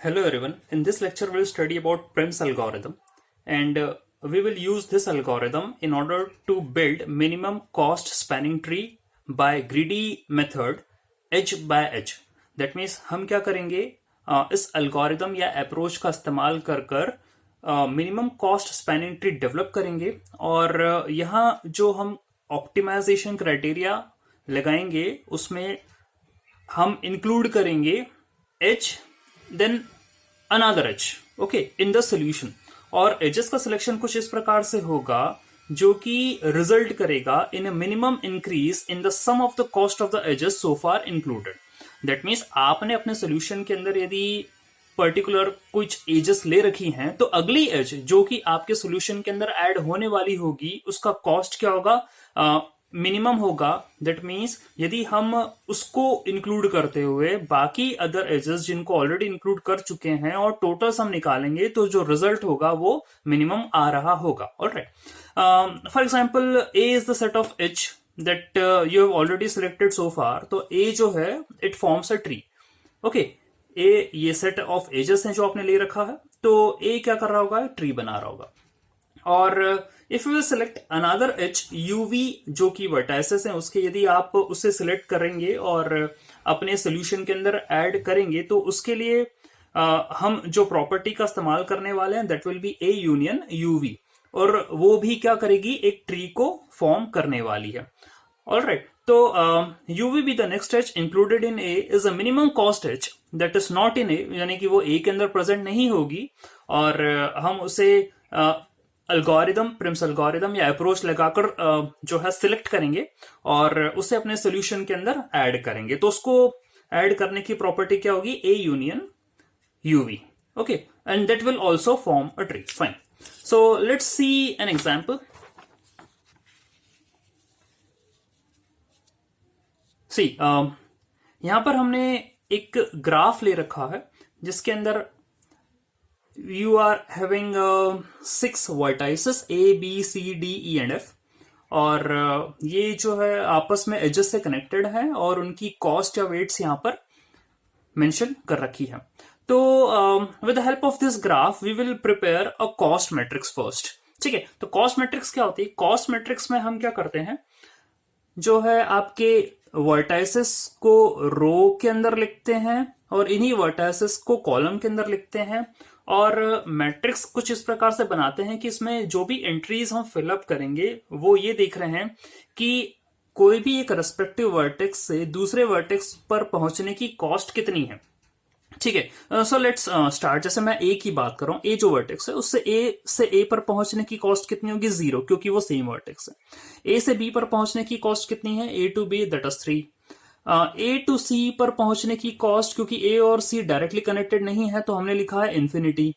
Hello everyone. In this lecture, we'll study about Prim's algorithm, and we will use this algorithm in order to build minimum cost spanning tree by greedy method, edge by edge. That means हम क्या करेंगे, इस algorithm या approach का इस्तेमाल कर कर minimum cost spanning tree develop करेंगे और यहाँ जो हम ऑप्टिमाइजेशन क्राइटेरिया लगाएंगे उसमें हम इंक्लूड करेंगे edge then another edge okay in the solution. और एजेस का सिलेक्शन कुछ इस प्रकार से होगा जो कि रिजल्ट करेगा in a minimum increase in the sum of the cost of the edges so far included. That means आपने अपने सोल्यूशन के अंदर यदि पर्टिकुलर कुछ एजेस ले रखी हैं तो अगली एज जो कि आपके सोल्यूशन के अंदर ऐड होने वाली होगी उसका कॉस्ट क्या होगा, मिनिमम होगा। दैट मीन्स यदि हम उसको इंक्लूड करते हुए बाकी अदर एजेस जिनको ऑलरेडी इंक्लूड कर चुके हैं और टोटल्स हम निकालेंगे तो जो रिजल्ट होगा वो मिनिमम आ रहा होगा। Alright, for example A is the set of edge that you have already selected so far. तो ए जो है it forms a tree. Okay, A ये सेट ऑफ एजेस हैं जो आपने ले रखा है, तो ए क्या कर रहा होगा, ट्री बना रहा होगा। और if you select another H UV जो कि वर्टाइसेस हैं उसके, यदि आप उसे सिलेक्ट करेंगे और अपने सोल्यूशन के अंदर ऐड करेंगे तो उसके लिए हम जो प्रॉपर्टी का इस्तेमाल करने वाले हैं that will B A union UV, और वो भी क्या करेगी, एक ट्री को फॉर्म करने वाली है। ऑलराइट, तो U V be the next edge included in A is a minimum cost edge that is not in A, यानी कि वो ए के अंदर प्रेजेंट नहीं होगी और हम उसे अल्गोरिदम, प्रिम्स अल्गोरिदम या अप्रोच लगाकर जो है सिलेक्ट करेंगे और उसे अपने सोल्यूशन के अंदर ऐड करेंगे। तो उसको ऐड करने की प्रॉपर्टी क्या होगी, A union U V. Okay, and that will also form a tree. Fine, so let's see an example. See यहां पर हमने एक ग्राफ ले रखा है जिसके अंदर you are having 6 vertices A, B, C, D, E and F, और ये जो है आपस में एजेस से कनेक्टेड है और उनकी कॉस्ट या वेट्स यहां पर मेंशन कर रखी है। तो with the help of this graph we will prepare a cost matrix first. ठीक है, तो कॉस्ट मैट्रिक्स क्या होती है, कॉस्ट मैट्रिक्स में हम क्या करते हैं, जो है आपके वर्टाइसेस को रो के अंदर लिखते हैं और इन्हीं वर्टाइसेस को कॉलम के अंदर लिखते हैं, और मैट्रिक्स कुछ इस प्रकार से बनाते हैं कि इसमें जो भी एंट्रीज हम फिलअप करेंगे वो ये देख रहे हैं कि कोई भी एक रेस्पेक्टिव वर्टेक्स से दूसरे वर्टेक्स पर पहुंचने की कॉस्ट कितनी है। ठीक है, सो लेट्स स्टार्ट। जैसे मैं ए की बात कर रहा हूं, ए जो वर्टेक्स है उससे ए पर पहुंचने की कॉस्ट कितनी होगी, 0, क्योंकि वो सेम वर्टेक्स है। ए से बी पर पहुंचने की कॉस्ट कितनी है, A to B that is 3। A to C पर पहुंचने की कॉस्ट, क्योंकि ए और सी डायरेक्टली कनेक्टेड नहीं है तो हमने लिखा है इन्फिनिटी।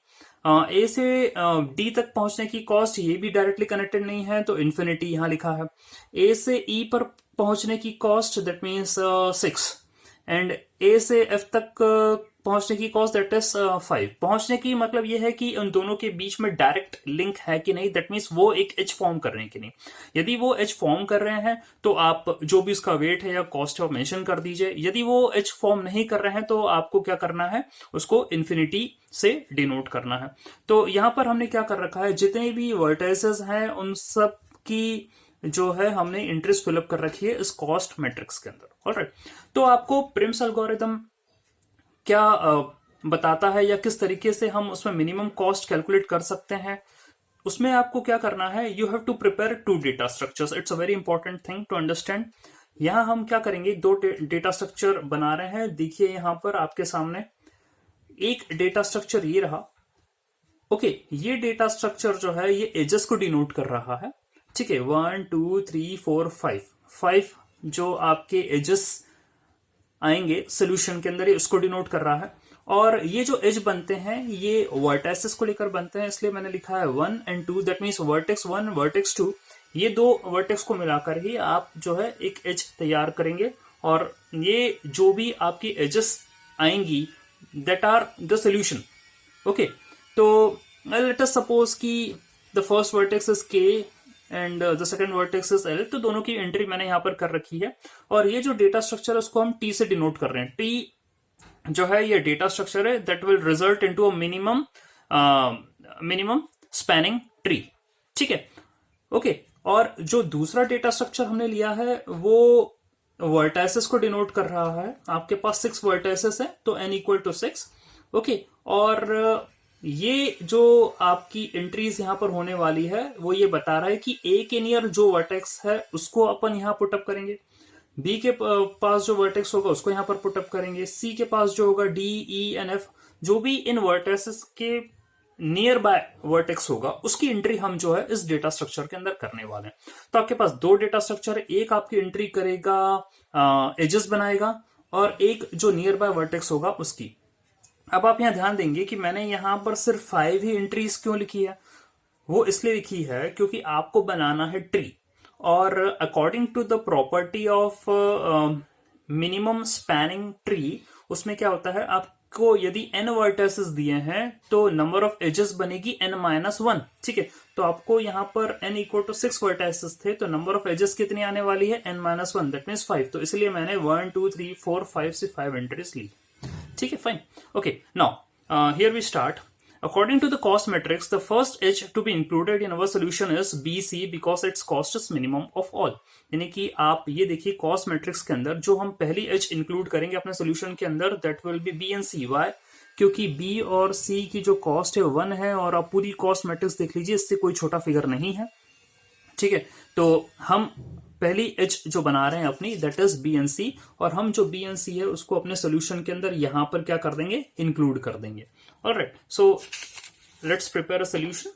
ए से डी तक पहुंचने की कॉस्ट, ये भी डायरेक्टली कनेक्टेड नहीं है तो इन्फिनिटी यहां लिखा है। ए से ई पर पहुंचने की कॉस्ट दैट मीन्स 6, एंड ए से एफ तक पहुंचने की कॉस्ट दैट इज 5। पहुंचने की मतलब यह है कि उन दोनों के बीच में डायरेक्ट लिंक है कि नहीं, दैट मीन्स वो एक एच फॉर्म कर रहे हैं कि नहीं। यदि वो एच फॉर्म कर रहे हैं तो आप जो भी उसका वेट है या कॉस्ट है वो मेंशन कर दीजिए। यदि वो एच फॉर्म नहीं कर रहे हैं तो आपको क्या करना है, उसको इन्फिनिटी से डिनोट करना है। तो यहां पर हमने क्या कर रखा है, जितने भी वर्टाइसेस हैं उन सब की जो है हमने इंटरेस्ट फिलअप कर रखी है इस कॉस्ट मैट्रिक्स के अंदर। ऑलराइट, तो आपको प्रिम्स एल्गोरिथम क्या बताता है या किस तरीके से हम उसमें मिनिमम कॉस्ट कैलकुलेट कर सकते हैं, उसमें आपको क्या करना है, you have to prepare 2 data structures. It's a very important thing to understand. यहां हम क्या करेंगे, 2 डेटा स्ट्रक्चर बना रहे हैं। देखिए यहां पर आपके सामने एक डेटा स्ट्रक्चर ये रहा। ओके, ये डेटा स्ट्रक्चर जो है ये एजेस को डिनोट कर रहा है। ठीक है, 1 2 3 4 5 जो आपके एजेस आएंगे सोल्यूशन के अंदर, ये उसको डिनोट कर रहा है। और ये जो एज बनते हैं ये वर्टेक्सेस को लेकर बनते हैं, इसलिए मैंने लिखा है 1 and 2, that means vertex 1 vertex 2। ये 2 वर्टेक्स को मिलाकर ही आप जो है एक एज तैयार करेंगे, और ये जो भी आपकी एजेस आएंगी that are the solution. Okay, तो लेट अस सपोज कि the first vertex is K and the second vertex is L, तो दोनों की एंट्री मैंने यहां पर कर रखी है। और ये जो डेटा स्ट्रक्चर है उसको हम टी से डिनोट कर रहे हैं। टी जो है ये डेटा स्ट्रक्चर है that will result into a minimum spanning tree. ठीक है, ओके। और जो दूसरा डेटा स्ट्रक्चर हमने लिया है वो वर्टाइसेस को डिनोट कर रहा है। आपके पास 6 वर्टाइसेस है तो n इक्वल टू 6, ओके। और ये जो आपकी एंट्रीज यहां पर होने वाली है वो ये बता रहा है कि ए के नियर जो वर्टेक्स है उसको अपन यहां पुटअप करेंगे, बी के पास जो वर्टेक्स होगा उसको यहां पर पुटअप करेंगे, सी के पास जो होगा डी ई एन एफ, जो भी इन वर्टेक्सेस के नियर बाय वर्टेक्स होगा उसकी एंट्री हम जो है इस डेटा स्ट्रक्चर के अंदर करने वाले हैं। तो आपके पास 2 डेटा स्ट्रक्चर है, एक आपकी एंट्री करेगा एजेस बनाएगा और एक जो नियर बाय वर्टेक्स होगा उसकी। अब आप यहां ध्यान देंगे कि मैंने यहां पर सिर्फ 5 ही एंट्रीज क्यों लिखी है। वो इसलिए लिखी है क्योंकि आपको बनाना है ट्री, और according to the property of minimum spanning tree, उसमें क्या होता है, आपको यदि n वर्टेसेस दिए हैं तो नंबर ऑफ एजेस बनेगी n-1। ठीक है, तो आपको यहां पर n इक्वल टू 6 वर्टेसेस थे तो नंबर ऑफ एजेस कितनी आने वाली है n-1, दैट मीन्स 5। तो इसलिए मैंने 1 2 3 4 5 से 5 एंट्रीज ली। ठीक है, fine, okay. Now here we start. According to the cost matrix, the first H to be included in our solution is BC because its cost is minimum of all। यानी कि आप ये देखिए कॉस्ट मैट्रिक्स के अंदर जो हम पहली H इंक्लूड करेंगे अपने सोल्यूशन के अंदर that will be B and C। Why? क्योंकि B और C की जो कॉस्ट है 1 है, और आप पूरी कॉस्ट मैट्रिक्स देख लीजिए, इससे कोई छोटा फिगर नहीं है। ठीक है, तो हम पहली एच जो बना रहे हैं अपनी that is B and C, और हम जो बी एन सी है उसको अपने सोल्यूशन के अंदर यहां पर क्या कर देंगे, इंक्लूड कर देंगे। Alright, so let's prepare a solution.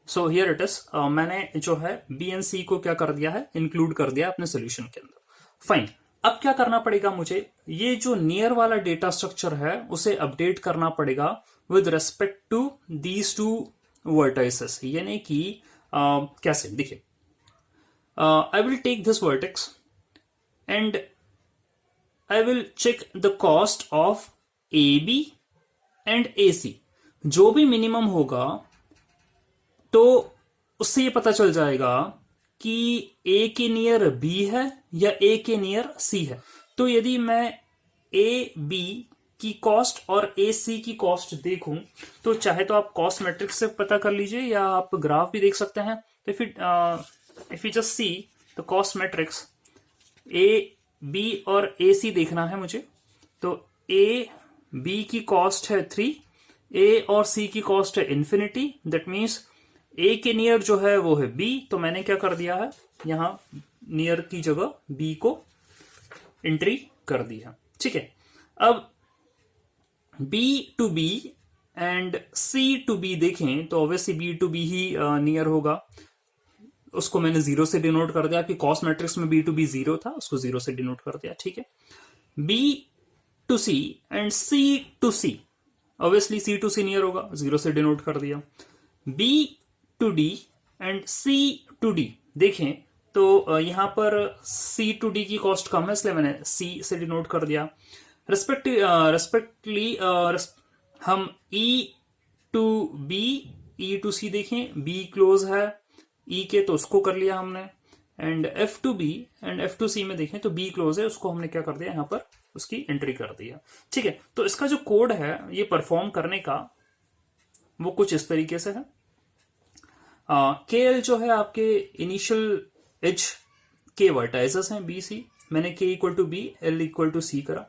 So here it is, मैंने जो है बी एन सी को क्या कर दिया है, इंक्लूड कर दिया अपने सोल्यूशन के अंदर। फाइन, अब क्या करना पड़ेगा मुझे, ये जो नियर वाला डेटा स्ट्रक्चर है उसे अपडेट करना पड़ेगा with respect to these 2 vertices. यानी कि कैसे, देखिए, I will take this vertex and I will check the cost of A B and A C. जो भी मिनिमम होगा तो उससे ये पता चल जाएगा कि ए के नियर बी है या ए के नियर सी है। तो यदि मैं ए बी की कॉस्ट और ए सी की कॉस्ट देखूं तो चाहे तो आप कॉस्ट मैट्रिक्स से पता कर लीजिए या आप ग्राफ भी देख सकते हैं। तो if you just see the cost matrix, A B और ए सी देखना है मुझे, तो ए बी की कॉस्ट है 3, ए और सी की कॉस्ट है इन्फिनिटी, दैट मीन्स ए के नियर जो है वो है बी, तो मैंने क्या कर दिया है, यहां नियर की जगह बी को एंट्री कर दिया। ठीक है, अब B to B and C to B देखें तो ऑब्वियसली बी टू बी ही नियर होगा, उसको मैंने 0 से डिनोट कर दिया कि कॉस्ट मैट्रिक्स में बी टू बी 0 था, उसको 0 से डिनोट कर दिया। ठीक है, B to C and C to C, obviously C to C near होगा, 0 से डिनोट कर दिया। B to D and C to D देखें तो यहां पर सी टू डी की कॉस्ट कम है, इसलिए मैंने सी से डिनोट कर दिया। रेस्पेक्टली हम ई टू बी, ई टू सी देखें, बी क्लोज है ई के तो उसको कर लिया हमने, and F to B and F to C में देखें तो बी क्लोज है, उसको हमने क्या कर दिया, यहां पर उसकी एंट्री कर दिया। ठीक है, तो इसका जो कोड है ये परफॉर्म करने का वो कुछ इस तरीके से है। के एल जो है आपके इनिशियल एज के वर्टाइसेस हैं बी सी, मैंने K equal to B, L equal to C करा।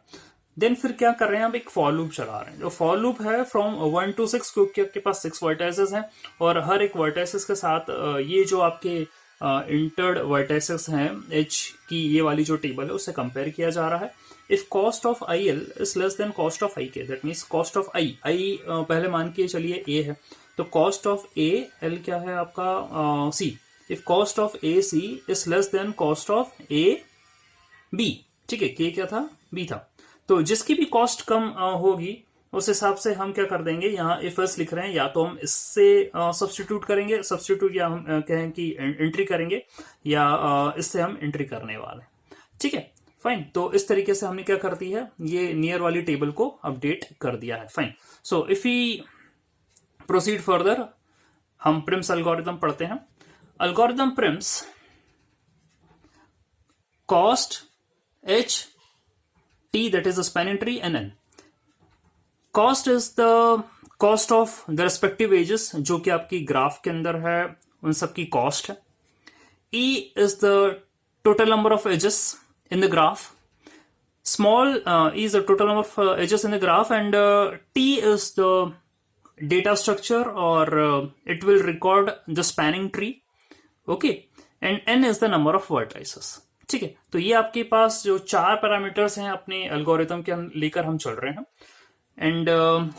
देन फिर क्या कर रहे हैं, आप एक फॉर लूप चला रहे हैं। जो फॉर लूप है फ्रॉम 1 to 6, क्योंकि आपके पास 6 वर्टाइसेस हैं और हर एक वर्टाइसेस के साथ ये जो आपके इंटर्ड वर्टाइसेस हैं एच की, ये वाली जो टेबल है उससे कंपेयर किया जा रहा है। If cost of I L is less than cost of I K, that means cost of I पहले मान के चलिए ए है, तो कॉस्ट ऑफ ए एल क्या है आपका C. If cost of A C is less than cost of A B, ठीक है, के क्या था, बी था, तो जिसकी भी कॉस्ट कम होगी उस हिसाब से हम क्या कर देंगे, यहाँ इफ एस लिख रहे हैं, या तो हम इससे सब्स्टिट्यूट करेंगे, सब्स्टिट्यूट या हम कहें कि एंट्री करेंगे, या इससे हम एंट्री करने वाले। ठीक है, फाइन, तो इस तरीके से हमने क्या कर दी है, ये नियर वाली टेबल को अपडेट कर दिया है। Fine, so if we proceed further, हम प्रिम्स एल्गोरिथम पढ़ते हैं। Algorithm Prim's cost h t, that is the spanning tree, and n. Cost is the cost of the respective ages, जो कि आपकी ग्राफ के अंदर है, उन सब की कॉस्ट है. E is the total number of edges in the graph. Small e is the total number of edges in the graph, and t is the data structure, or it will record the spanning tree. Okay, and n is the number of vertices. ठीक है, तो ये आपके पास जो 4 parameters हैं अपने algorithm के लेकर हम चल रहे हैं. And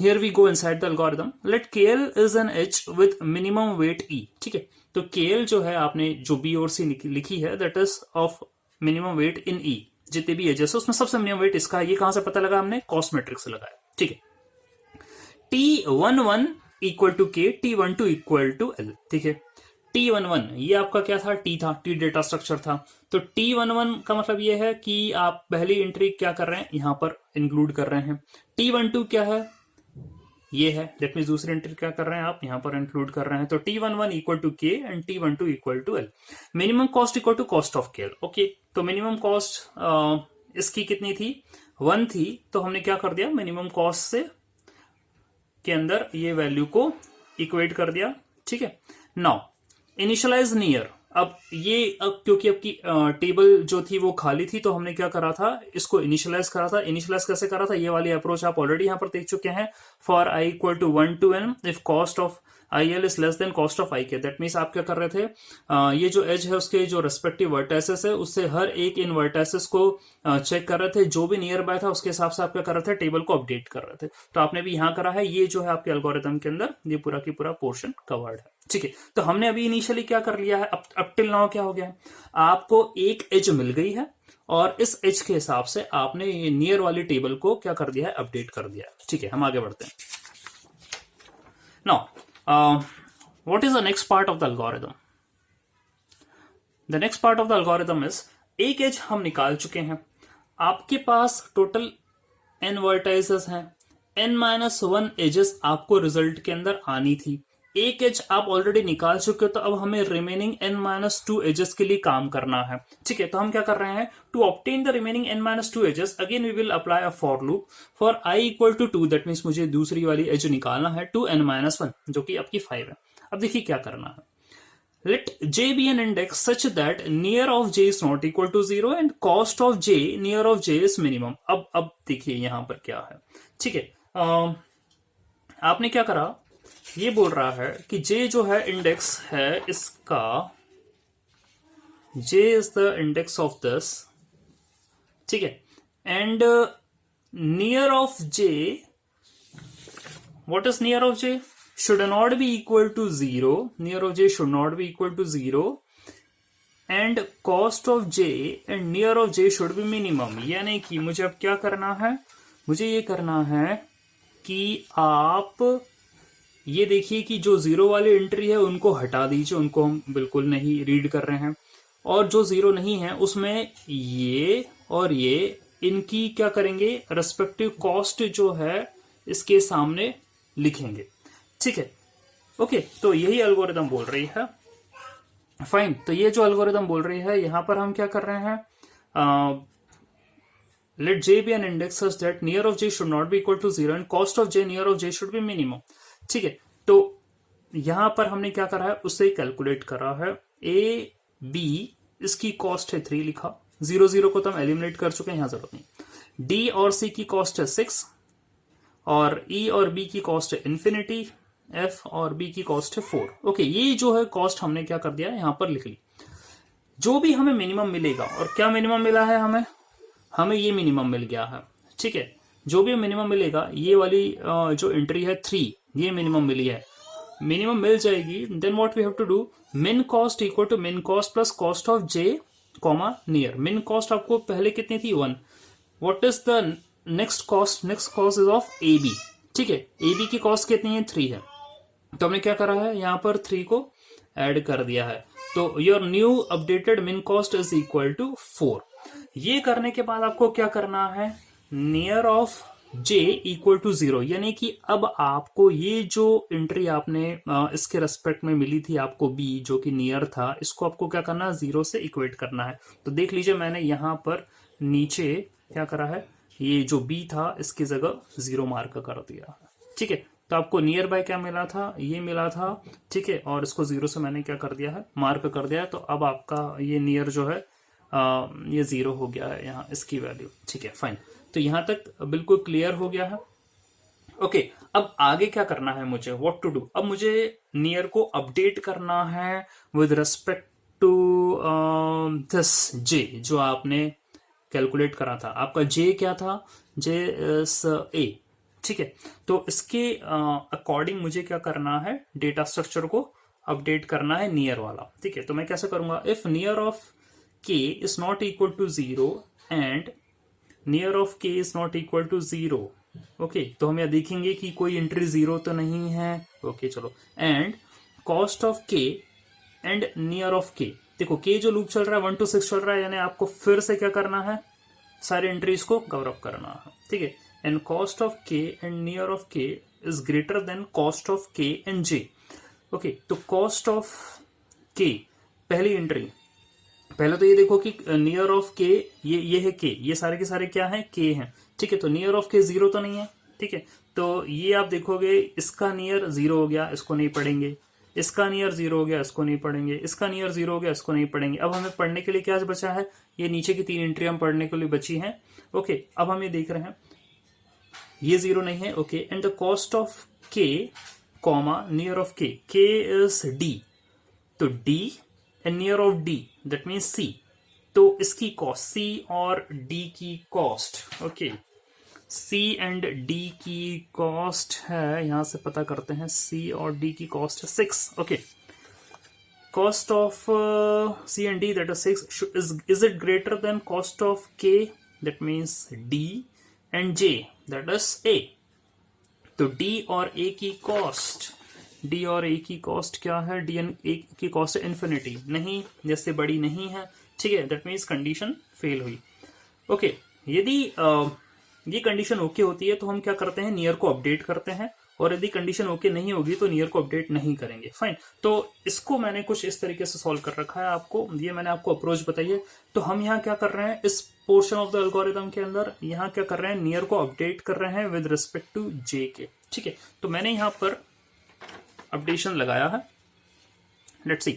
here we go inside the algorithm. Let KL is an edge with minimum weight E. ठीक है, तो KL जो है आपने जो B और C लिखी है, that is of minimum weight in E. जितने भी एजेस है उसमें सबसे मिनिमम वेट इसका है. ये कहां से पता लगा? हमने कॉस्ट मैट्रिक्स से लगाया. ठीक है, T11 equal to K, T12 equal to L. ठीक है, T11 ये आपका क्या था? T था, T डेटा स्ट्रक्चर था. तो T11 का मतलब ये है कि आप पहली एंट्री क्या कर रहे हैं, यहां पर इंक्लूड कर रहे हैं. T12 क्या है? ये है. दैट मींस दूसरी एंट्री क्या कर रहे हैं आप, यहां पर इंक्लूड कर रहे हैं. तो T11 equal to K and T12 equal to L. Minimum cost equal to cost of KL. Okay, तो मिनिमम कॉस्ट इसकी कितनी थी? 1 थी. तो हमने क्या कर दिया, मिनिमम कॉस्ट से के अंदर ये वैल्यू को इक्वेट कर दिया. ठीक है, नाउ इनिशियलाइज नियर. अब क्योंकि आपकी टेबल जो थी वो खाली थी, तो हमने क्या करा था, इसको इनिशियलाइज करा था. इनिशियलाइज कैसे करा था? ये वाली अप्रोच आप ऑलरेडी यहां पर देख चुके हैं. For i equal to 1 to n if cost of IL is less than cost of IK. That means आप क्या कर रहे थे, ये जो एज है उसके जो रेस्पेक्टिव वर्टाइसेस है, उससे हर एक इन वर्टाइसेस को चेक कर रहे थे. जो भी नियर बाय था उसके हिसाब से आप क्या कर रहे थे, टेबल को अपडेट कर रहे थे. तो आपने भी यहां करा है. ये जो है आपके एल्गोरिथम के अंदर ये पूरा की पूरा पोर्शन कवर्ड है. ठीक है, तो हमने अभी इनिशियली क्या कर लिया है, अब टिल नाउ क्या हो गया है, आपको एक एज मिल गई है और इस एज के हिसाब से आपने ये नियर वाली टेबल को क्या कर दिया है, अपडेट कर दिया है. ठीक है, हम आगे बढ़ते हैं. Now what is the next part of the algorithm? The next part of the algorithm is, एक एज हम निकाल चुके हैं. आपके पास टोटल n वर्टाइसेस हैं. n-1 एजेस आपको रिजल्ट के अंदर आनी थी. एक एज आप ऑलरेडी निकाल चुके हो, तो अब हमें रिमेनिंग n-2 एजेस के लिए काम करना है. ठीक है, तो हम क्या कर रहे हैं, to obtain the remaining n-2 edges, again we will apply a for loop for i equal to 2. That means मुझे दूसरी वाली एज निकालना है to n-1, जो कि आपकी 5 है. अब देखिए क्या करना है. Let j be an index such that near of j is not equal to 0 and cost of j near of j is minimum. अब देखिए यहां पर क्या है. ठीक है, आपने क्या करा, ये बोल रहा है कि j जो है इंडेक्स है इसका, j is the index of this. ठीक है, and near of j, what is near of j? Should not be equal to 0. Near of j should not be equal to 0. And cost of j and near of j should be minimum. यानी कि मुझे अब क्या करना है, मुझे ये करना है कि आप ये देखिए कि जो 0 वाली एंट्री है उनको हटा दीजिए, उनको हम बिल्कुल नहीं रीड कर रहे हैं. और जो 0 नहीं है उसमें ये और ये इनकी क्या करेंगे, रेस्पेक्टिव कॉस्ट जो है इसके सामने लिखेंगे. ठीक है, ओके, तो यही एल्गोरिथम बोल रही है. फाइन, तो ये जो एल्गोरिथम बोल रही है, यहां पर हम क्या कर रहे हैं, late j be an index such that near of j should not be equal to 0 and cost of j near of j should be minimum. ठीक है, तो यहां पर हमने क्या करा है, उससे कैलकुलेट करा है. a b इसकी कॉस्ट है 3 लिखा, 0 को तो हम एलिमिनेट कर चुके हैं, यहां जरूरत नहीं. d और c की कॉस्ट है 6 और e और b की कॉस्ट है इन्फिनिटी, f और b की कॉस्ट है 4. ओके, ये जो है कॉस्ट हमने क्या कर दिया, यहां पर लिख ली. जो भी हमें मिनिमम मिलेगा, और क्या मिनिमम मिला है हमें ये मिनिमम मिल गया है. ठीक है, जो भी मिनिमम मिलेगा, ये वाली जो एंट्री है 3, ये मिनिमम मिली है, मिनिमम मिल जाएगी. Then what we have to do, min cost equal to min cost plus cost of j comma near. Min cost आपको पहले कितनी थी, 1. What is the next cost is of AB. ठीक है, AB की कॉस्ट कितनी है, 3 है. तो हमने क्या करा है, यहां पर 3 को ऐड कर दिया है. तो your new updated min cost is equal to 4. ये करने के बाद आपको क्या करना है, near of j equal to 0, यानी कि अब आपको ये जो एंट्री आपने इसके रेस्पेक्ट में मिली थी आपको b जो कि नियर था, इसको आपको क्या करना है, 0 से इक्वेट करना है। तो देख लीजिए मैंने यहाँ पर नीचे क्या करा है, ये जो b था इसकी जगह 0 मार्क कर दिया है। ठीक है, तो आपको नियर बाय क्या मिला था, ये मिला था। ठीक है, और इसको 0 से मैंने क्या कर दिया है, मार्क कर दिया है। तो अब आपका ये नियर जो है ये 0 हो गया है यहाँ इसकी वैल्यू। ठीक है, फाइन। तो यहां तक बिल्कुल क्लियर हो गया है। ओके, अब आगे क्या करना है मुझे, व्हाट टू डू। अब मुझे नियर को अपडेट करना है विद रिस्पेक्ट टू दिस जे जो आपने कैलकुलेट करा था। आपका जे क्या था, जे इज ए। ठीक है, तो इसके अकॉर्डिंग मुझे क्या करना है, डेटा स्ट्रक्चर को अपडेट करना है नियर वाला। ठीक है, तो मैं कैसे करूंगा, if near of k is not equal to 0 and near of k is not equal to 0। Okay, तो हम यहां देखेंगे कि कोई एंट्री 0 तो नहीं है। ओके चलो, and cost of k and near of k। देखो k जो लूप चल रहा है 1 to 6 चल रहा है, यानी आपको फिर से क्या करना है, सारे एंट्रीज को कवर अप करना है। ठीक है, and cost of k and near of k is greater than cost of k and j। Okay, तो कॉस्ट ऑफ k पहली एंट्री, पहले तो ये देखो कि नियर ऑफ के ये है के, ये सारे के सारे क्या हैं, के हैं। ठीक है, तो नियर ऑफ के 0 तो नहीं है। ठीक है, तो ये आप देखोगे इसका नियर 0 हो गया, इसको नहीं पढ़ेंगे। इसका नियर 0 हो गया, इसको नहीं पढ़ेंगे। इसका नियर 0 हो गया, इसको नहीं पढ़ेंगे। अब हमें पढ़ने के लिए क्या बचा है, ये नीचे की 3 एंट्री हम पढ़ने के लिए बची हैं। ओके, अब हम ये देख रहे हैं ये 0 नहीं है। Okay, and the cost of के कॉमा नियर ऑफ के इज डी। तो d and near of d that means c। तो इसकी कॉस्ट c और d की cost, okay, c and d की कॉस्ट है, यहां से पता करते हैं, c और d की कॉस्ट है 6। Okay, cost of c and d that is 6 is it greater than cost of k that means d and j that is a। तो d और a की कॉस्ट, डी और ए की कॉस्ट क्या है, डी एंड ए की cost है infinity, नहीं जैसे बड़ी नहीं है। ठीक है, दैट मीन्स कंडीशन फेल हुई। ओके, यदि ये कंडीशन ओके होती है तो हम क्या करते हैं, नियर को अपडेट करते हैं, और यदि कंडीशन ओके नहीं होगी तो नियर को अपडेट नहीं करेंगे। फाइन, तो इसको मैंने कुछ इस तरीके से सॉल्व कर रखा है, आपको ये मैंने आपको अप्रोच बताई है। तो हम यहाँ क्या कर रहे हैं, इस पोर्शन ऑफ द एल्गोरिथम के अंदर यहाँ क्या कर रहे हैं, नियर को अपडेट कर रहे हैं विद रिस्पेक्ट टू जे के। ठीक है, तो मैंने यहाँ पर अपडेशन लगाया है। लेट्स सी,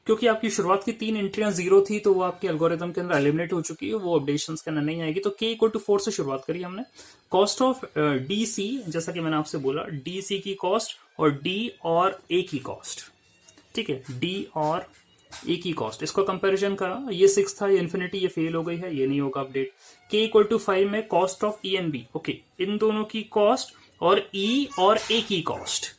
क्योंकि आपकी शुरुआत की 3 एंट्रियां 0 थी तो वो आपके एल्गोरिथम के अंदर एलिमिनेट हो चुकी है, वो अपडेशंस के अंदर नहीं आएगी। तो k इक्वल टू 4 से शुरुआत करी हमने। कॉस्ट ऑफ डीसी, जैसा कि मैंने आपसे बोला, डीसी की कॉस्ट और डी और ए की कॉस्ट। ठीक है, डी और ए की कॉस्ट, इसको कंपैरिजन करा, ये 6 था, ये इन्फिनिटी, ये फेल हो गई है, ये नहीं होगा अपडेट। k इक्वल टू 5 में cost of E and B, okay, इन दोनों की कॉस्ट और ई और ए की कॉस्ट।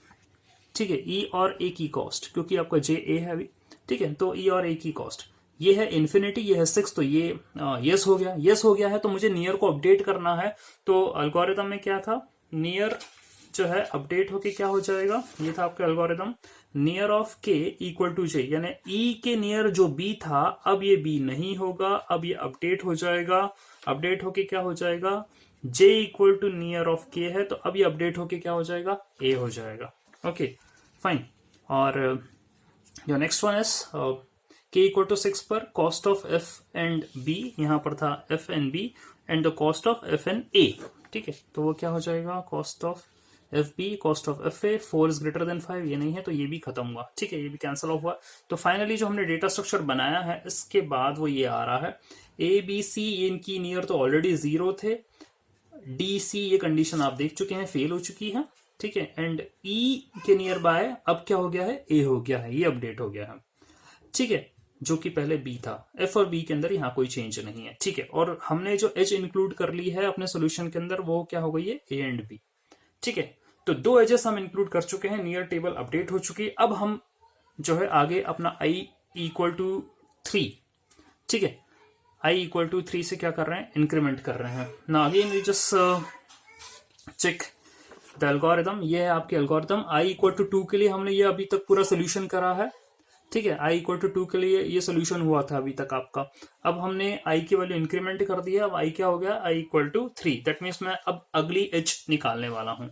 ठीक है, ई और ए की कॉस्ट, क्योंकि आपका जे ए है अभी। ठीक है, तो ई और ए की कॉस्ट, ये है इन्फिनिटी, ये है 6, तो ये यस हो गया। यस हो गया है तो मुझे नियर को अपडेट करना है। तो एल्गोरिथम में क्या था, नियर जो है अपडेट होके क्या हो जाएगा, ये था आपका एल्गोरिथम, नियर ऑफ के इक्वल टू जे, यानी ई के नियर जो बी था, अब ये बी नहीं होगा, अब ये अपडेट हो जाएगा। अपडेट होके क्या हो जाएगा, जे इक्वल टू नियर ऑफ के है, तो अब ये अपडेट होके क्या हो जाएगा, ए हो जाएगा। ओके फाइन, और जो next one is k equal to 6 पर cost of f and b, यहां पर था f and b and the cost of f and a। ठीक है, तो वो क्या हो जाएगा, cost of F B, cost of F A, 4 is greater than 5, ये नहीं है तो ये भी खत्म हुआ। ठीक है, ये भी कैंसिल ऑफ हुआ। तो फाइनली जो हमने डेटा स्ट्रक्चर बनाया है इसके बाद वो ये आ रहा है, ए बी सी इनकी नियर तो ऑलरेडी 0 थे, डी सी ये कंडीशन आप देख चुके हैं, फेल हो चुकी है। ठीक है, एंड ई के नियर बाय अब क्या हो गया है, ए हो गया है, ये अपडेट हो गया है। ठीक है, जो कि पहले बी था, एफ और बी के अंदर यहाँ कोई चेंज नहीं है। ठीक है, और हमने जो एच इंक्लूड कर ली है अपने सोल्यूशन के अंदर, वो क्या हो गई है, ए एंड बी। ठीक है, तो 2 एजेस हम इंक्लूड कर चुके हैं, नियर टेबल अपडेट हो चुकी है। अब हम जो है आगे अपना आई इक्वल टू 3, ठीक है, आई इक्वल टू 3 से क्या कर रहे हैं, इंक्रीमेंट कर रहे हैं ना। Again we just check the algorithm, ये है आपके एल्गोरिथम। आई इक्वल टू 2 के लिए हमने ये अभी तक पूरा सोल्यूशन करा है। ठीक है। i इक्वल टू 2 के लिए ये सोल्यूशन हुआ था अभी तक आपका। अब हमने i की वैल्यू इंक्रीमेंट कर दिया, अब i क्या हो गया, i equal to 3। That means मैं अब अगली h निकालने वाला हूं।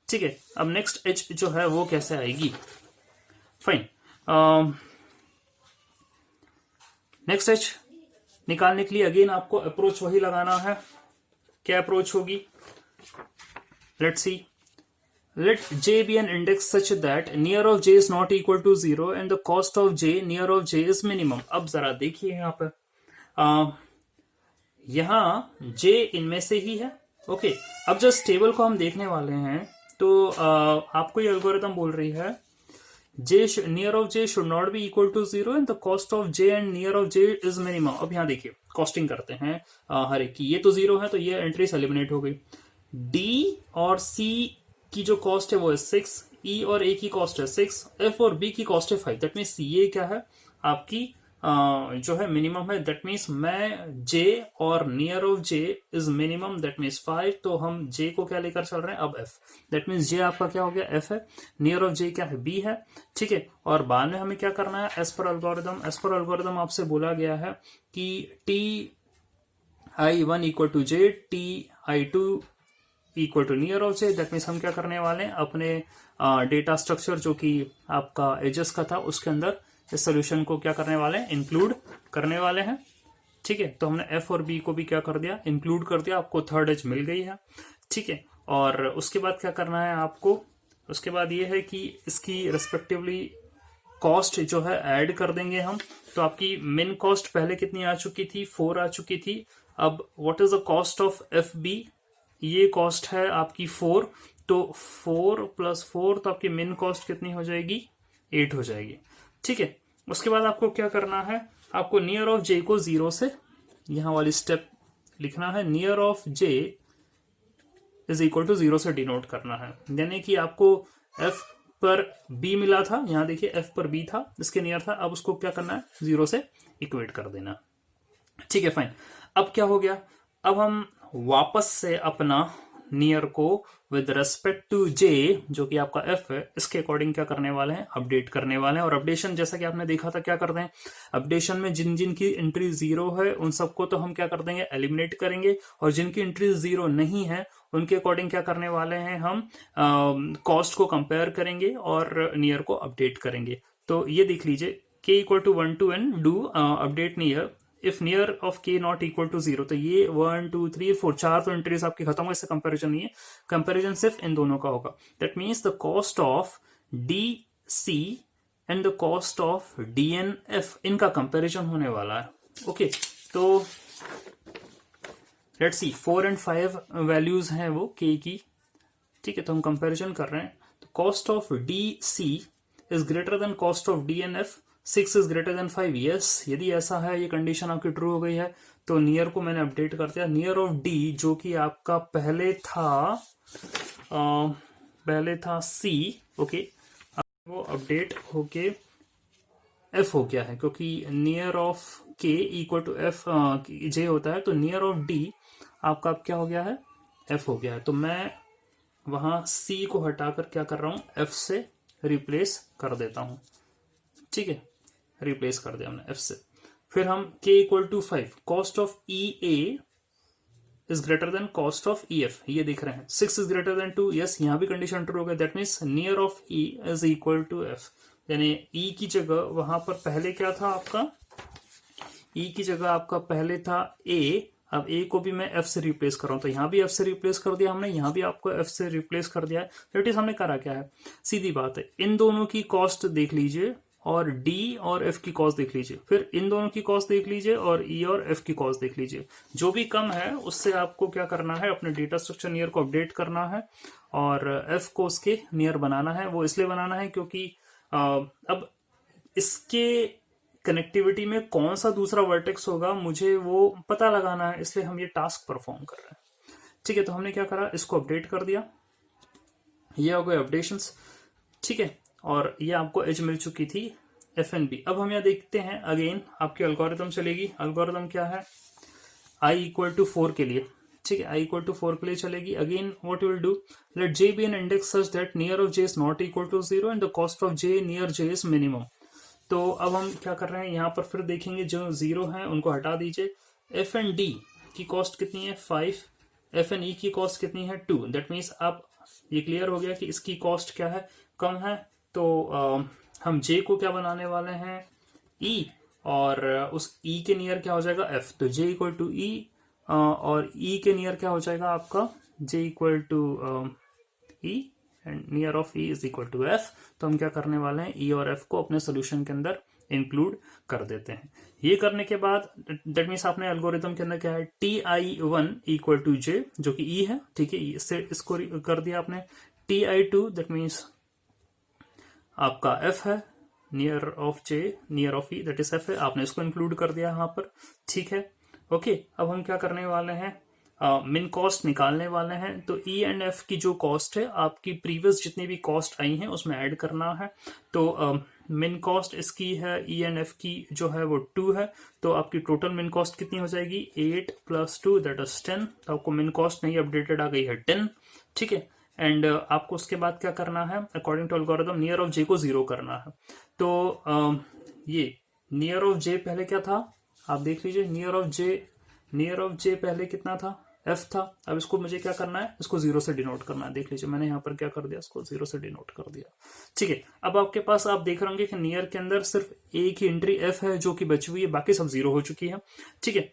ठीक है, अब नेक्स्ट h जो है वो कैसे आएगी, फाइन। नेक्स्ट h निकालने के लिए अगेन आपको अप्रोच वही लगाना है। क्या अप्रोच होगी, let's see. Let j be an index such that near of j is not equal to 0 and the cost of j near of j is minimum। अब जरा देखिए यहाँ पर, यहाँ j इनमें से ही है। ओके, अब जब टेबल को हम देखने वाले हैं तो आपको ये एल्गोरिथम बोल रही है j near of j should not be equal to 0 and the cost of j and near of j is minimum। अब यहाँ देखिए कॉस्टिंग करते हैं हर एक की, ये तो 0 है तो ये एंट्रीज एलिमिनेट हो गई। d और c की जो कॉस्ट है वो है 6, ई और ए की कॉस्ट है 6, एफ और बी की कॉस्ट है 5। दैट मीन्स ये क्या है आपकी जो है मिनिमम है। दैट मीन्स मैं जे और near of J is minimum, that means 5। तो हम जे को क्या लेकर चल रहे हैं अब एफ। दैट मीन्स जे आपका क्या हो गया एफ है, नियर ऑफ जे क्या है बी है। ठीक है, और बाद में हमें क्या करना है एज पर एल्गोरिथम आपसे बोला गया है कि T I 1 equal to J, T I 2 equal to near of J. That means हम क्या करने वाले हैं अपने डेटा स्ट्रक्चर जो कि आपका एजेस का था उसके अंदर इस सोल्यूशन को क्या करने वाले हैं, इंक्लूड करने वाले हैं। ठीक है, तो हमने एफ और बी को भी क्या कर दिया, इंक्लूड कर दिया, आपको थर्ड एज मिल गई है। ठीक है, और उसके बाद क्या करना है आपको, उसके बाद ये है कि इसकी रेस्पेक्टिवली कॉस्ट जो है ऐड कर देंगे हम। तो आपकी मिन कॉस्ट पहले कितनी आ चुकी थी, 4 आ चुकी थी। अब what is the cost of F B, ये कॉस्ट है आपकी 4, तो 4 + 4 तो आपकी मिन कॉस्ट कितनी हो जाएगी, 8 हो जाएगी। ठीक है, उसके बाद आपको क्या करना है, आपको नियर ऑफ जे को 0 से, यहां वाली स्टेप लिखना है, near of J is equal to 0 से डिनोट करना है। यानी कि आपको एफ पर बी मिला था, यहां देखिए एफ पर बी था, इसके नियर था, अब उसको क्या करना है 0 से इक्वेट कर देना। ठीक है, फाइन। अब क्या हो गया, अब हम वापस से अपना नियर को विद रेस्पेक्ट टू जे जो कि आपका एफ है इसके अकॉर्डिंग क्या करने वाले हैं, अपडेट करने वाले हैं। और अपडेशन जैसा कि आपने देखा था क्या करते हैं, अपडेशन में जिन जिन की एंट्री 0 है उन सबको तो हम क्या कर देंगे, एलिमिनेट करेंगे, और जिनकी एंट्री 0 नहीं है उनके अकॉर्डिंग क्या करने वाले हैं, हम कॉस्ट को कंपेयर करेंगे और नियर को अपडेट करेंगे। तो ये देख लीजिए k equal to 1 to n do update near if near of k not equal to 0। तो ये 1 2 3 4 4 तो एंट्रीज आपकी खत्म हो, इससे कंपैरिजन नहीं है, कंपैरिजन सिर्फ इन दोनों का होगा। That means the cost of D C and the cost of D N F, इनका कंपैरिजन होने वाला है। ओके, तो लेट्स सी 4 और 5 वैल्यूज हैं वो k की। ठीक है, तो हम कंपैरिजन कर रहे हैं, तो cost of D C is greater than cost of D N F, 6 is greater than 5। Yes, यदि ऐसा है, ये कंडीशन आपकी ट्रू हो गई है, तो नियर को मैंने अपडेट कर दिया। नियर ऑफ डी जो कि आपका पहले था सी, ओके, वो अपडेट होके एफ हो गया है, क्योंकि नियर ऑफ के इक्वल टू एफ जे होता है, तो नियर ऑफ डी आपका अब क्या हो गया है, एफ हो गया है। तो मैं वहां सी को हटाकर क्या कर रहा हूं, एफ से रिप्लेस कर देता हूं। ठीक है, रिप्लेस कर दिया हमने एफ से। फिर हम k equal to 5, cost of E A is greater than cost of E F, ये दिख रहे हैं। 6 इज ग्रेटर देन 2, यस, यहां भी कंडीशन ट्रू हो गया। That means near of E is equal to F, यानी ई की जगह वहां पर पहले क्या था आपका, ई की जगह आपका पहले था ए, अब ए को भी मैं एफ से रिप्लेस कर रहा हूं, तो यहां भी एफ से रिप्लेस कर दिया हमने, यहां भी आपको एफ से रिप्लेस कर दिया है। दैट इज हमने करा क्या है, सीधी बात है, इन दोनों की कॉस्ट देख लीजिए और D और F की कॉस्ट देख लीजिए, फिर इन दोनों की कॉस्ट देख लीजिए और E और F की कॉस्ट देख लीजिए। जो भी कम है उससे आपको क्या करना है, अपने डेटा स्ट्रक्चर नियर को अपडेट करना है और F को उसके नियर बनाना है। वो इसलिए बनाना है क्योंकि अब इसके कनेक्टिविटी में कौन सा दूसरा वर्टेक्स होगा मुझे वो पता लगाना है, इसलिए हम ये टास्क परफॉर्म कर रहे हैं। ठीक है, तो हमने क्या करा, इसको अपडेट कर दिया, ये हो गए अपडेशंस। ठीक है, और ये आपको एज मिल चुकी थी एफ एन बी। अब हम यहाँ देखते हैं अगेन आपकी एल्गोरिथम चलेगी। एल्गोरिथम क्या है, i इक्वल टू 4 के लिए, ठीक है, i इक्वल टू 4 के लिए चलेगी। Again what you will do, let j be an index such that near of j is not equal to 0 and the cost of j near j is minimum. तो अब हम क्या कर रहे हैं, यहाँ पर फिर देखेंगे जो जीरो हैं उनको हटा दीजिए। एफ एंड डी की कॉस्ट कितनी है 5, एफ एंड ई की कॉस्ट कितनी है 2। दैट मीन्स अब ये क्लियर हो गया कि इसकी कॉस्ट क्या है, कम है। तो हम जे को क्या बनाने वाले हैं ई, और उस ई के नियर क्या हो जाएगा एफ। तो जे इक्वल टू ई, और ई के नियर क्या हो जाएगा आपका J equal to E and near of E is equal to F. तो हम क्या करने वाले हैं, ई और एफ को अपने सोल्यूशन के अंदर इंक्लूड कर देते हैं। ये करने के बाद दैट मीन्स आपने एल्गोरिथम के अंदर क्या है T I one equal to J, जो कि ई है, ठीक है, इससे इसको कर दिया आपने। T I two that means आपका एफ है, near of J near of E that is F है, आपने इसको इंक्लूड कर दिया यहाँ पर, ठीक है। ओके, अब हम क्या करने वाले हैं, मिन कॉस्ट निकालने वाले हैं। तो ई एंड एफ की जो कॉस्ट है आपकी प्रीवियस जितनी भी कॉस्ट आई हैं उसमें ऐड करना है। तो मिन कॉस्ट इसकी है ई एंड एफ की जो है वो 2 है, तो आपकी टोटल मिन कॉस्ट कितनी हो जाएगी 8 + 2 दैट इज 10। तो आपको मिन कॉस्ट नहीं अपडेटेड आ गई है 10, ठीक है। एंड आपको उसके बाद क्या करना है, according to algorithm near of J को 0 करना है। तो ये नियर ऑफ जे पहले क्या था आप देख लीजिए, नियर ऑफ जे पहले कितना था एफ था। अब इसको मुझे क्या करना है, इसको 0 से डिनोट करना है। देख लीजिए मैंने यहाँ पर क्या कर दिया, इसको 0 से डिनोट कर दिया, ठीक है। अब आपके पास आप देख रहे होंगे कि नियर के अंदर सिर्फ एक ही एंट्री एफ है जो कि बची हुई है, बाकी सब 0 हो चुकी है, ठीक है।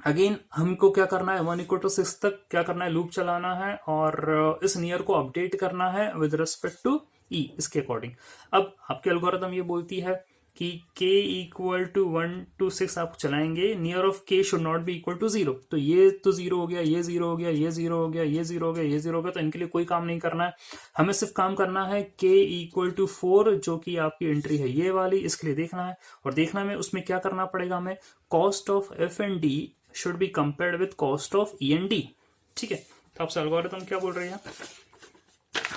अगेन हमको क्या करना है 1 = 6 तक क्या करना है, लूप चलाना है और इस नियर को अपडेट करना है विद रिस्पेक्ट टू ई, इसके अकॉर्डिंग। अब आपके एल्गोरिथम ये बोलती है कि k = 1 to 6 आप चलाएंगे, near of k should not be equal to 0। तो ये तो 0 हो गया, ये 0 हो गया, ये 0 हो गया, ये 0 हो गया, ये 0 हो गया, तो इनके लिए कोई काम नहीं करना है। हमें सिर्फ काम करना है k = 4 जो कि आपकी एंट्री है ये वाली, इसके लिए देखना है। और देखना में उसमें क्या करना पड़ेगा हमें, cost of F and D should be compared with cost of E and D, ठीक है। तो आपसे एल्गोरिथम क्या बोल रही है,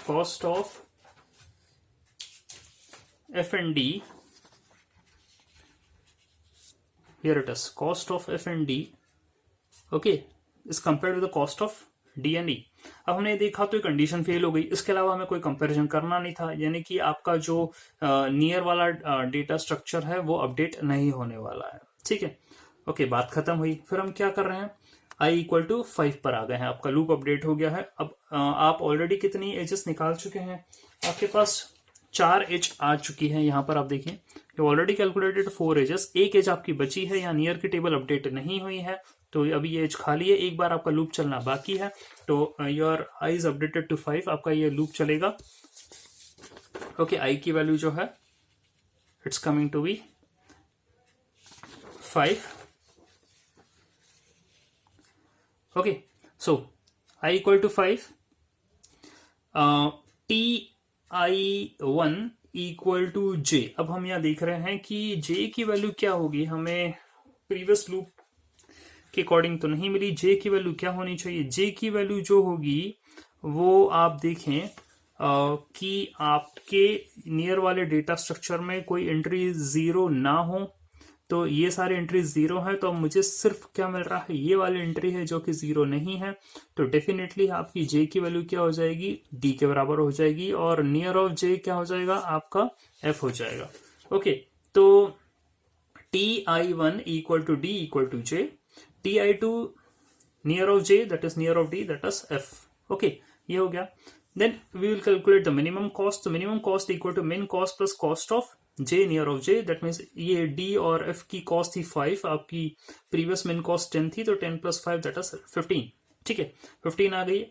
cost of F and D, here it is, cost of f and d okay is compared with the cost of d and e। अब हमने देखा तो कंडीशन फेल हो गई, इसके अलावा हमें कोई कंपैरिजन करना नहीं था, यानी कि आपका जो नियर वाला डेटा स्ट्रक्चर है वो अपडेट नहीं होने वाला है, ठीक है। ओके, बात खत्म हुई। फिर हम क्या कर रहे हैं, i = 5 पर आ गए हैं, आपका लूप अपडेट हो गया है। अब आप ऑलरेडी कितनी एजेस निकाल चुके हैं, आपके पास 4 एज आ चुकी है। यहाँ पर आप देखिए ऑलरेडी कैलकुलेटेड 4 एजेस, एक एज आपकी बची है, यहाँ नियर की टेबल अपडेट नहीं हुई है, तो अभी ये एज खाली है, एक बार आपका लूप चलना बाकी है। तो your i is updated to 5, आपका ये लूप चलेगा। ओके, i की वैल्यू जो है it's coming to be 5। Okay, so i = 5, ti1 = j। अब हम यहाँ देख रहे हैं कि j की वैल्यू क्या होगी, हमें प्रीवियस लूप के अकॉर्डिंग तो नहीं मिली। j की वैल्यू क्या होनी चाहिए, j की वैल्यू जो होगी वो आप देखें कि आपके नियर वाले डेटा स्ट्रक्चर में कोई एंट्री 0 ना हो। तो ये सारे एंट्री 0 है, तो मुझे सिर्फ क्या मिल रहा है, ये वाली एंट्री है जो कि 0 नहीं है। तो डेफिनेटली आपकी j की वैल्यू क्या हो जाएगी, d के बराबर हो जाएगी, और नियर ऑफ j क्या हो जाएगा, आपका f हो जाएगा। ओके, तो ti1 = d = j, ti2 near of j that is near of d that is f। Okay, ये हो गया। Then we will calculate the minimum cost. तो minimum cost equal to min cost plus cost of j near of j, that means ये d और f की cost थी 5, आपकी previous मिन कॉस्ट 10 थी, तो 10 + 5 दैट इज 15, ठीक है, 15 आ गई।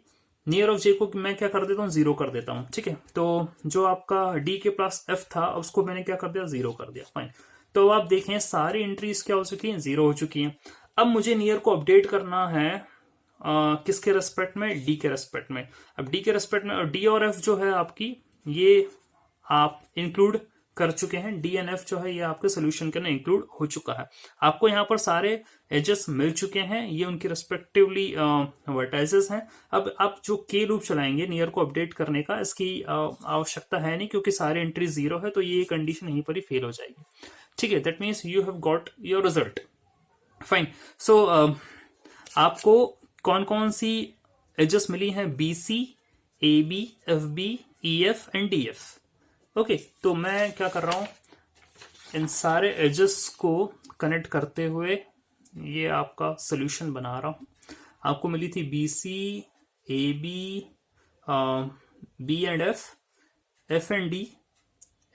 नियर ऑफ j को मैं क्या कर देता हूँ, 0 कर देता हूँ, ठीक है। तो जो आपका d के प्लस f था उसको मैंने क्या कर दिया, 0 कर दिया, फाइन। तो आप देखें सारी एंट्रीज क्या हो चुकी हैं, 0 हो चुकी हैं। अब मुझे नियर को अपडेट करना है किसके रेस्पेक्ट में, d के रेस्पेक्ट में। अब d के रेस्पेक्ट में, और d और f जो है आपकी ये आप इंक्लूड कर चुके हैं, d एंड f जो है ये आपके सोल्यूशन के अंदर इंक्लूड हो चुका है। आपको यहाँ पर सारे एजेस मिल चुके हैं, ये उनकी रेस्पेक्टिवली वर्टाइजेस हैं। अब आप जो k लूप चलाएंगे नियर को अपडेट करने का, इसकी आवश्यकता है नहीं, क्योंकि सारे एंट्री 0 है, तो ये कंडीशन यहीं पर ही फेल हो जाएगी, ठीक है। That means you have got your result, fine. सो आपको कौन कौन सी एजेस मिली हैं, BC, AB, FB, EF and DF। Okay, तो मैं क्या कर रहा हूं, इन सारे एजेस को कनेक्ट करते हुए ये आपका सोल्यूशन बना रहा हूँ। आपको मिली थी B C, A B, B and F and D,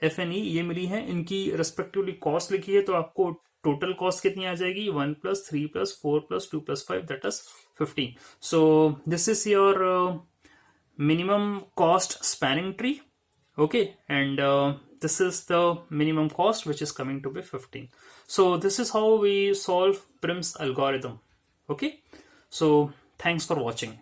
F N E, ये मिली है। इनकी रेस्पेक्टिवली कॉस्ट लिखी है, तो आपको टोटल कॉस्ट कितनी आ जाएगी? 1 + 3 + 4 + 2 + 5 that is 15. So this is your minimum cost spanning tree. Okay, and this is the minimum cost which is coming to be 15. So this is how we solve Prim's algorithm. Okay, so thanks for watching.